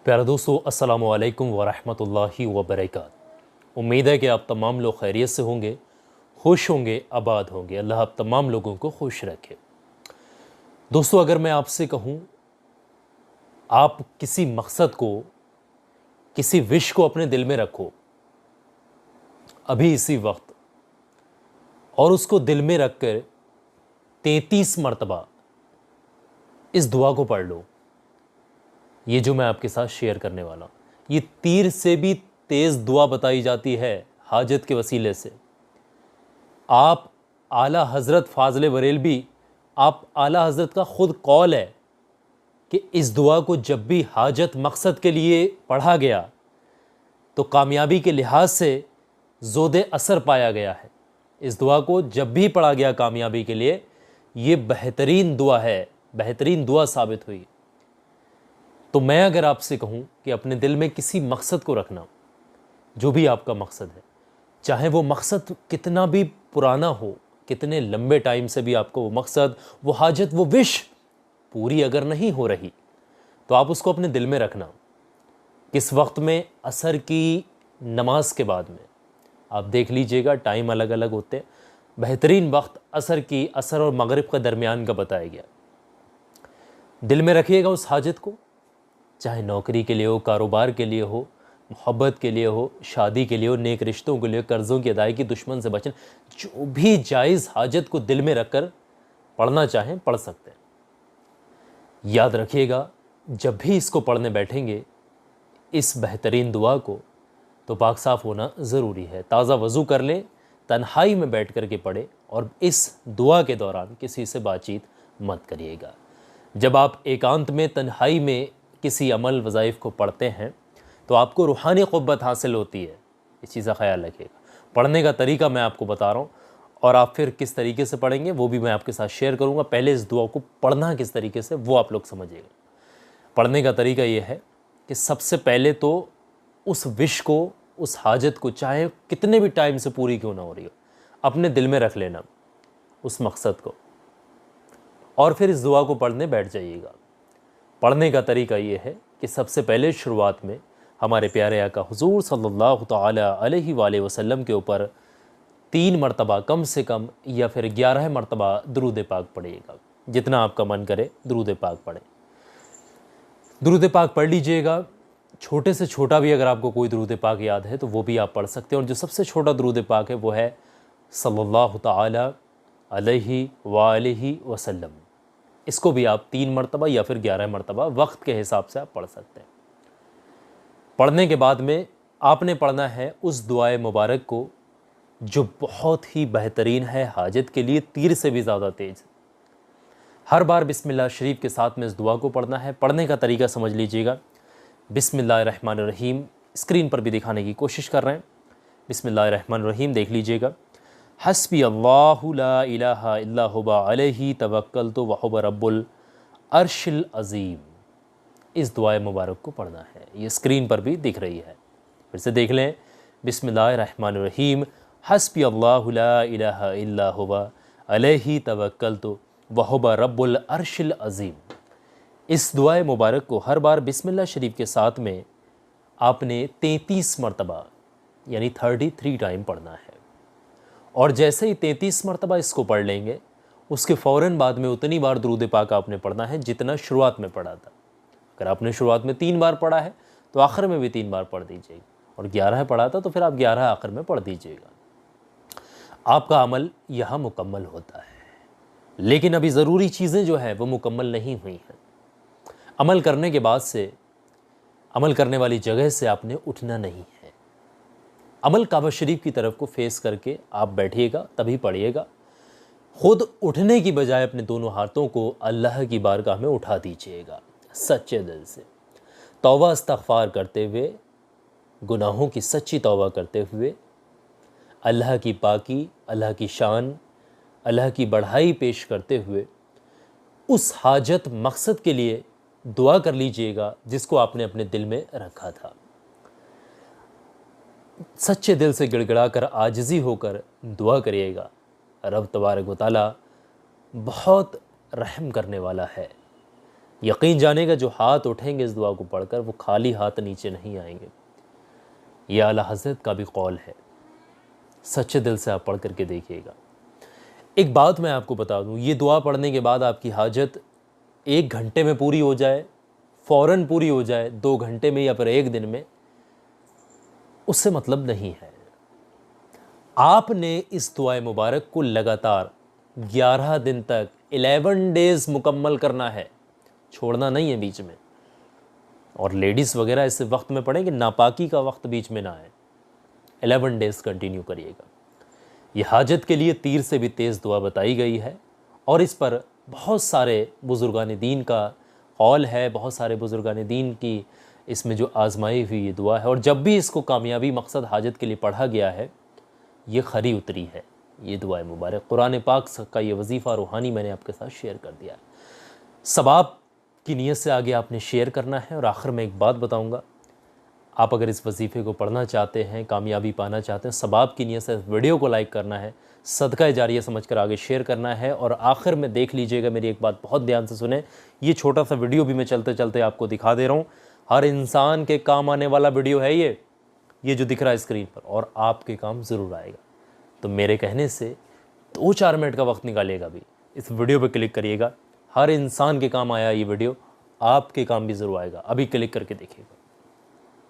प्यारे दोस्तों, अस्सलामु अलैकुम वरहमतुल्लाहि वबरकातुहू। उम्मीद है कि आप तमाम लोग खैरियत से होंगे, खुश होंगे, आबाद होंगे। अल्लाह आप तमाम लोगों को खुश रखे। दोस्तों, अगर मैं आपसे कहूँ, आप किसी मकसद को, किसी विश को अपने दिल में रखो अभी इसी वक्त, और उसको दिल में रख कर 33 मरतबा इस दुआ को पढ़ लो। ये जो मैं आपके साथ शेयर करने वाला हूँ, ये तीर से भी तेज़ दुआ बताई जाती है हाजत के वसीले से। आप आला हज़रत फ़ाज़िल बरेलवी, आप आला हज़रत का ख़ुद कौल है कि इस दुआ को जब भी हाजत मकसद के लिए पढ़ा गया तो कामयाबी के लिहाज से ज़ोदे असर पाया गया है। इस दुआ को जब भी पढ़ा गया कामयाबी के लिए, ये बेहतरीन दुआ है, बेहतरीन दुआ साबित हुई। तो मैं अगर आपसे कहूँ कि अपने दिल में किसी मकसद को रखना, जो भी आपका मकसद है, चाहे वो मकसद कितना भी पुराना हो, कितने लंबे टाइम से भी आपको वो मकसद, वो हाजत, वो विश पूरी अगर नहीं हो रही, तो आप उसको अपने दिल में रखना। किस वक्त में? असर की नमाज के बाद में। आप देख लीजिएगा, टाइम अलग अलग होते हैं। बेहतरीन वक्त असर और मगरिब का दरमियान का बताया गया। दिल में रखिएगा उस हाजत को, चाहे नौकरी के लिए हो, कारोबार के लिए हो, मोहब्बत के लिए हो, शादी के लिए हो, नेक रिश्तों के लिए, कर्ज़ों की अदायगी, दुश्मन से बचना, जो भी जायज़ हाजत को दिल में रखकर पढ़ना चाहें पढ़ सकते हैं। याद रखिएगा, जब भी इसको पढ़ने बैठेंगे, इस बेहतरीन दुआ को, तो पाक साफ़ होना ज़रूरी है। ताज़ा वज़ू कर लें, तन्हाई में बैठ कर के पढ़े, और इस दुआ के दौरान किसी से बातचीत मत करिएगा। जब आप एकांत में, तन्हाई में किसी अमल वज़ाइफ को पढ़ते हैं तो आपको रूहानी क़ुव्वत हासिल होती है। इस चीज़ का ख्याल रखिएगा। पढ़ने का तरीका मैं आपको बता रहा हूँ, और आप फिर किस तरीके से पढ़ेंगे वो भी मैं आपके साथ शेयर करूँगा। पहले इस दुआ को पढ़ना किस तरीके से, वो आप लोग समझिएगा। पढ़ने का तरीका ये है कि सबसे पहले तो उस विश को, उस हाजत को, चाहे कितने भी टाइम से पूरी क्यों ना हो रही हो, अपने दिल में रख लेना उस मकसद को, और फिर इस दुआ को पढ़ने बैठ जाइएगा। पढ़ने का तरीका ये है कि सबसे पहले शुरुआत में हमारे प्यारे आका हुज़ूर सल्लल्लाहु ताला अलैहि वसल्लम के ऊपर 3 मरतबा कम से कम, या फिर 11 मरतबा दुरूद पाक पढ़िएगा। जितना आपका मन करे दुरूद पाक पढ़ें। दुरूद पाक पढ़ लीजिएगा। छोटे से छोटा भी अगर आपको कोई दुरूद पाक याद है तो वो भी आप पढ़ सकते हैं। और जो सबसे छोटा दुरूद पाक है वो है सल्लल्लाहु ताला अलैहि वसल्लम। इसको भी आप 3 मरतबा या फिर 11 मरतबा वक्त के हिसाब से आप पढ़ सकते हैं। पढ़ने के बाद में आपने पढ़ना है उस दुआए मुबारक को जो बहुत ही बेहतरीन है, हाजत के लिए तीर से भी ज़्यादा तेज़। हर बार बिस्मिल्लाह शरीफ के साथ में इस दुआ को पढ़ना है। पढ़ने का तरीका समझ लीजिएगा। बिस्मिल्लाहिर्रहमानिर्रहीम, स्क्रीन पर भी दिखाने की कोशिश कर रहे हैं। बिस्मिल्लाहिर्रहमानिर्रहीम देख लीजिएगा। हस्बी अल्लाहु ला इलाहा इल्ला हुवा अलैहि तवक्कलतु व हुवा रब्बुल अर्शिल अज़ीम। इस दुआ मुबारक को पढ़ना है। ये स्क्रीन पर भी दिख रही है, फिर से देख लें। बिस्मिल्लाहिर्रहमानिर्रहीम, हस्बी अल्लाहु ला इलाहा इल्ला हुवा अलैहि तवक्कलतु व हुवा रब्बुल अर्शिल अज़ीम। इस दुआ मुबारक को हर बार बिस्मिल्लाह शरीफ के साथ में आपने 33 मरतबा यानी 33 टाइम पढ़ना है। और जैसे ही 33 मरतबा इसको पढ़ लेंगे, उसके फ़ौरन बाद में उतनी बार दुरूद पाक आपने पढ़ना है जितना शुरुआत में पढ़ा था। अगर आपने शुरुआत में 3 बार पढ़ा है तो आखिर में भी 3 बार पढ़ दीजिएगा, और 11 पढ़ा था तो फिर आप 11 आखिर में पढ़ दीजिएगा। आपका अमल यहाँ मुकम्मल होता है। लेकिन अभी ज़रूरी चीज़ें जो है वो मुकम्मल नहीं हुई हैं। अमल करने के बाद से, अमल करने वाली जगह से आपने उठना नहीं है। अमल काबा शरीफ की तरफ को फेस करके आप बैठिएगा, तभी पढ़िएगा। खुद उठने की बजाय अपने दोनों हाथों को अल्लाह की बारगाह में उठा दीजिएगा, सच्चे दिल से तौबा इस्तग़फ़ार करते हुए, गुनाहों की सच्ची तौबा करते हुए, अल्लाह की पाकी, अल्लाह की शान, अल्लाह की बढ़ाई पेश करते हुए उस हाजत मकसद के लिए दुआ कर लीजिएगा जिसको आपने अपने दिल में रखा था। सच्चे दिल से गिड़गिड़ा कर, आजिज़ी होकर दुआ करिएगा। रब तबारक व तआला बहुत रहम करने वाला है, यकीन जानेगा जो हाथ उठेंगे इस दुआ को पढ़कर वो खाली हाथ नीचे नहीं आएंगे। यह आला हज़रत का भी कौल है, सच्चे दिल से आप पढ़ करके देखिएगा। एक बात मैं आपको बता दूं, ये दुआ पढ़ने के बाद आपकी हाजत 1 घंटे में पूरी हो जाए, फ़ौरन पूरी हो जाए, 2 घंटे में या फिर 1 दिन में, उससे मतलब नहीं है। आपने इस दुआ मुबारक को लगातार 11 दिन तक 11 डेज़ मुकम्मल करना है, छोड़ना नहीं है बीच में। और लेडीज़ वगैरह इस वक्त में पढ़ें कि नापाकी का वक्त बीच में ना आए। 11 डेज़ कंटिन्यू करिएगा। यह हाजत के लिए तीर से भी तेज़ दुआ बताई गई है और इस पर बहुत सारे बुज़ुर्गान दीन का कौल है, बहुत सारे बुज़ुर्गान दीन की इसमें जो आजमाई हुई ये दुआ है। और जब भी इसको कामयाबी मकसद हाजत के लिए पढ़ा गया है, ये खरी उतरी है ये दुआ मुबारक। कुरान पाक का ये वजीफ़ा रूहानी मैंने आपके साथ शेयर कर दिया है। सवाब की नीयत से आगे आपने शेयर करना है। और आखिर में एक बात बताऊंगा, आप अगर इस वजीफ़े को पढ़ना चाहते हैं, कामयाबी पाना चाहते हैं, सवाब की नीयत से वीडियो को लाइक करना है, सदका जारिया समझकर आगे शेयर करना है। और आखिर में देख लीजिएगा, मेरी एक बात बहुत ध्यान से सुने, ये छोटा सा वीडियो भी मैं चलते चलते आपको दिखा दे रहा हूँ। हर इंसान के काम आने वाला वीडियो है ये जो दिख रहा है स्क्रीन पर, और आपके काम ज़रूर आएगा। तो मेरे कहने से 2-4 मिनट का वक्त निकालिएगा, भी इस वीडियो पर क्लिक करिएगा। हर इंसान के काम आया ये वीडियो, आपके काम भी ज़रूर आएगा। अभी क्लिक करके देखिएगा।